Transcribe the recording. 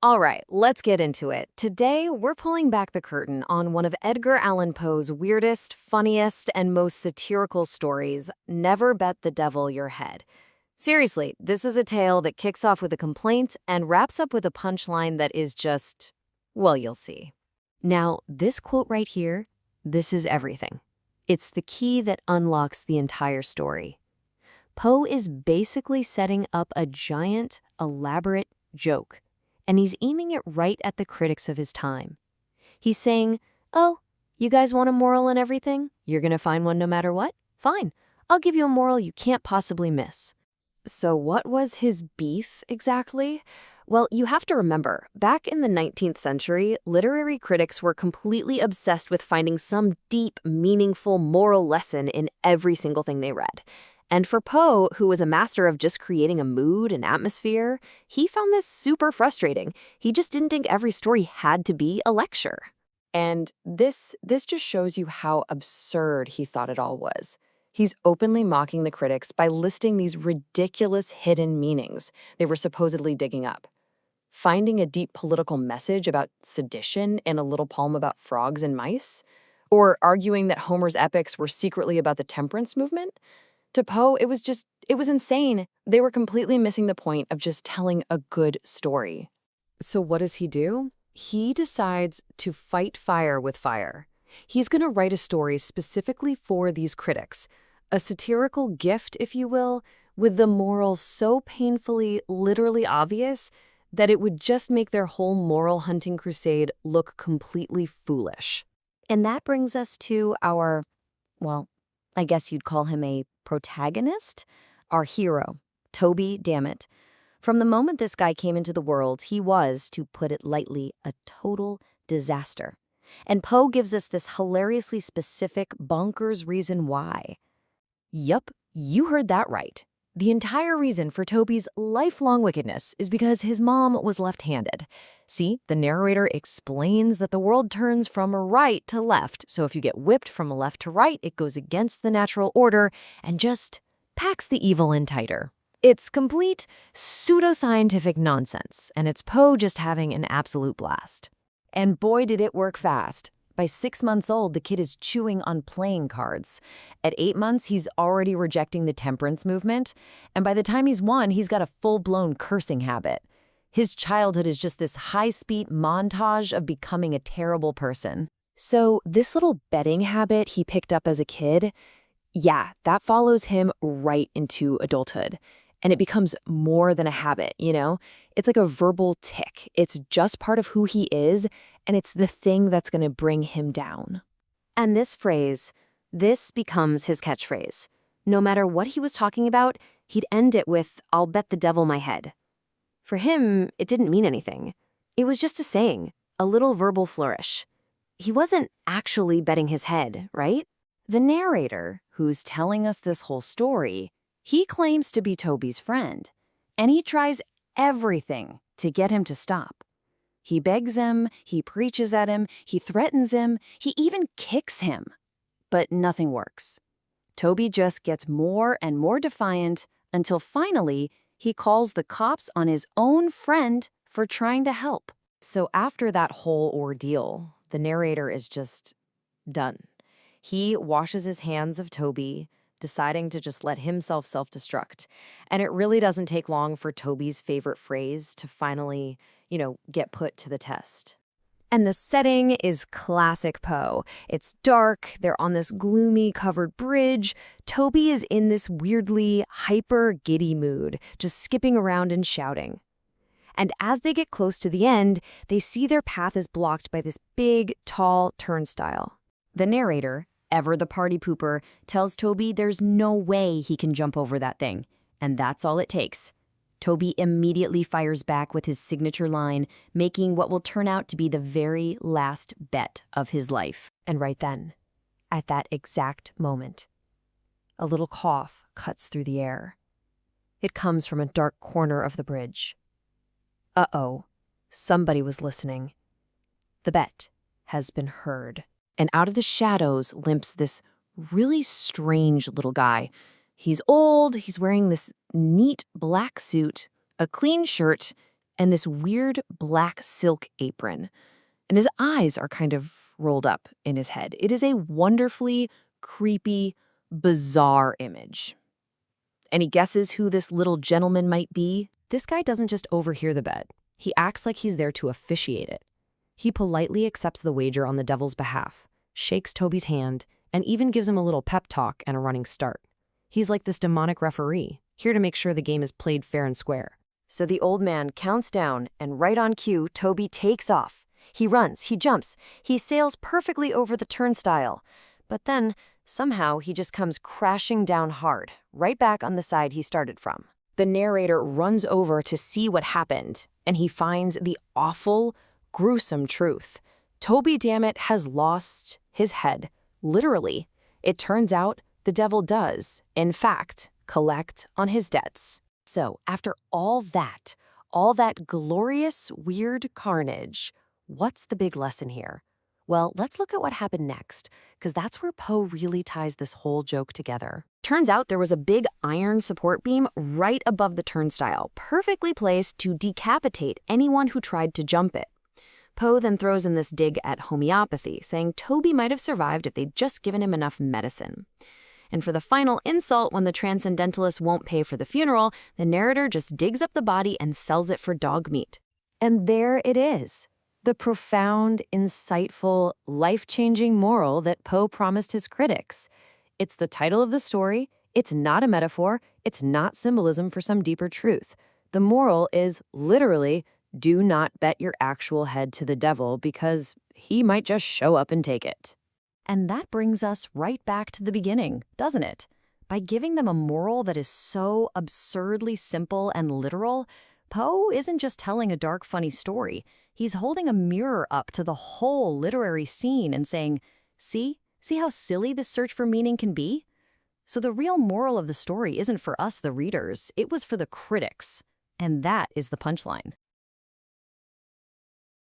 All right, let's get into it. Today, we're pulling back the curtain on one of Edgar Allan Poe's weirdest, funniest, and most satirical stories, Never Bet the Devil Your Head. Seriously, this is a tale that kicks off with a complaint and wraps up with a punchline that is just, well, you'll see. Now, this quote right here, this is everything. It's the key that unlocks the entire story. Poe is basically setting up a giant, elaborate joke, and he's aiming it right at the critics of his time. He's saying, oh, you guys want a moral in everything? You're gonna find one no matter what? Fine, I'll give you a moral you can't possibly miss. So what was his beef exactly? Well, you have to remember, back in the 19th century, literary critics were completely obsessed with finding some deep, meaningful moral lesson in every single thing they read. And for Poe, who was a master of just creating a mood and atmosphere, he found this super frustrating. He just didn't think every story had to be a lecture. And this just shows you how absurd he thought it all was. He's openly mocking the critics by listing these ridiculous hidden meanings they were supposedly digging up. Finding a deep political message about sedition in a little poem about frogs and mice? Or arguing that Homer's epics were secretly about the temperance movement? To Poe, it was insane. They were completely missing the point of just telling a good story. So what does he do? He decides to fight fire with fire. He's going to write a story specifically for these critics, a satirical gift, if you will, with the moral so painfully, literally obvious that it would just make their whole moral hunting crusade look completely foolish. And that brings us to our, well, I guess you'd call him a protagonist, our hero, Toby Dammit. From the moment this guy came into the world, he was, to put it lightly, a total disaster. And Poe gives us this hilariously specific, bonkers reason why. Yup, you heard that right. The entire reason for Toby's lifelong wickedness is because his mom was left-handed. See, the narrator explains that the world turns from right to left, so if you get whipped from left to right, it goes against the natural order and just packs the evil in tighter. It's complete pseudoscientific nonsense, and it's Poe just having an absolute blast. And boy, did it work fast. By 6 months old, the kid is chewing on playing cards. At 8 months, he's already rejecting the temperance movement. And by the time he's 1, he's got a full-blown cursing habit. His childhood is just this high-speed montage of becoming a terrible person. So this little betting habit he picked up as a kid, yeah, that follows him right into adulthood. And it becomes more than a habit, you know? It's like a verbal tic. It's just part of who he is, and it's the thing that's going to bring him down. And this phrase, this becomes his catchphrase. No matter what he was talking about, he'd end it with, I'll bet the devil my head. For him, it didn't mean anything. It was just a saying, a little verbal flourish. He wasn't actually betting his head, right? The narrator, who's telling us this whole story, he claims to be Toby's friend, and he tries everything to get him to stop. He begs him, he preaches at him, he threatens him, he even kicks him. But nothing works. Toby just gets more and more defiant until finally he calls the cops on his own friend for trying to help. So after that whole ordeal, the narrator is just done. He washes his hands of Toby, deciding to just let himself self-destruct. And it really doesn't take long for Toby's favorite phrase to finally, get put to the test. And the setting is classic Poe. It's dark, they're on this gloomy covered bridge. Toby is in this weirdly hyper-giddy mood, just skipping around and shouting. And as they get close to the end, they see their path is blocked by this big, tall turnstile. The narrator, ever the party pooper, tells Toby there's no way he can jump over that thing, and that's all it takes. Toby immediately fires back with his signature line, making what will turn out to be the very last bet of his life. And right then, at that exact moment, a little cough cuts through the air. It comes from a dark corner of the bridge. Uh-oh, somebody was listening. The bet has been heard. And out of the shadows limps this really strange little guy. He's old, he's wearing this neat black suit, a clean shirt, and this weird black silk apron. And his eyes are kind of rolled up in his head. It is a wonderfully creepy, bizarre image. Any guesses who this little gentleman might be? This guy doesn't just overhear the bet. He acts like he's there to officiate it. He politely accepts the wager on the devil's behalf, shakes Toby's hand, and even gives him a little pep talk and a running start. He's like this demonic referee, here to make sure the game is played fair and square. So the old man counts down, and right on cue, Toby takes off. He runs, he jumps, he sails perfectly over the turnstile. But then, somehow, he just comes crashing down hard, right back on the side he started from. The narrator runs over to see what happened, and he finds the awful, gruesome truth. Toby Dammit has lost his head, literally. It turns out the devil does, in fact, collect on his debts. So, after all that glorious, weird carnage, what's the big lesson here? Well, let's look at what happened next, because that's where Poe really ties this whole joke together. Turns out there was a big iron support beam right above the turnstile, perfectly placed to decapitate anyone who tried to jump it. Poe then throws in this dig at homeopathy, saying Toby might have survived if they'd just given him enough medicine. And for the final insult, when the Transcendentalists won't pay for the funeral, the narrator just digs up the body and sells it for dog meat. And there it is. The profound, insightful, life-changing moral that Poe promised his critics. It's the title of the story, it's not a metaphor, it's not symbolism for some deeper truth. The moral is literally, do not bet your actual head to the devil because he might just show up and take it. And that brings us right back to the beginning, doesn't it? By giving them a moral that is so absurdly simple and literal, Poe isn't just telling a dark, funny story. He's holding a mirror up to the whole literary scene and saying, see how silly this search for meaning can be? So the real moral of the story isn't for us, the readers. It was for the critics. And that is the punchline.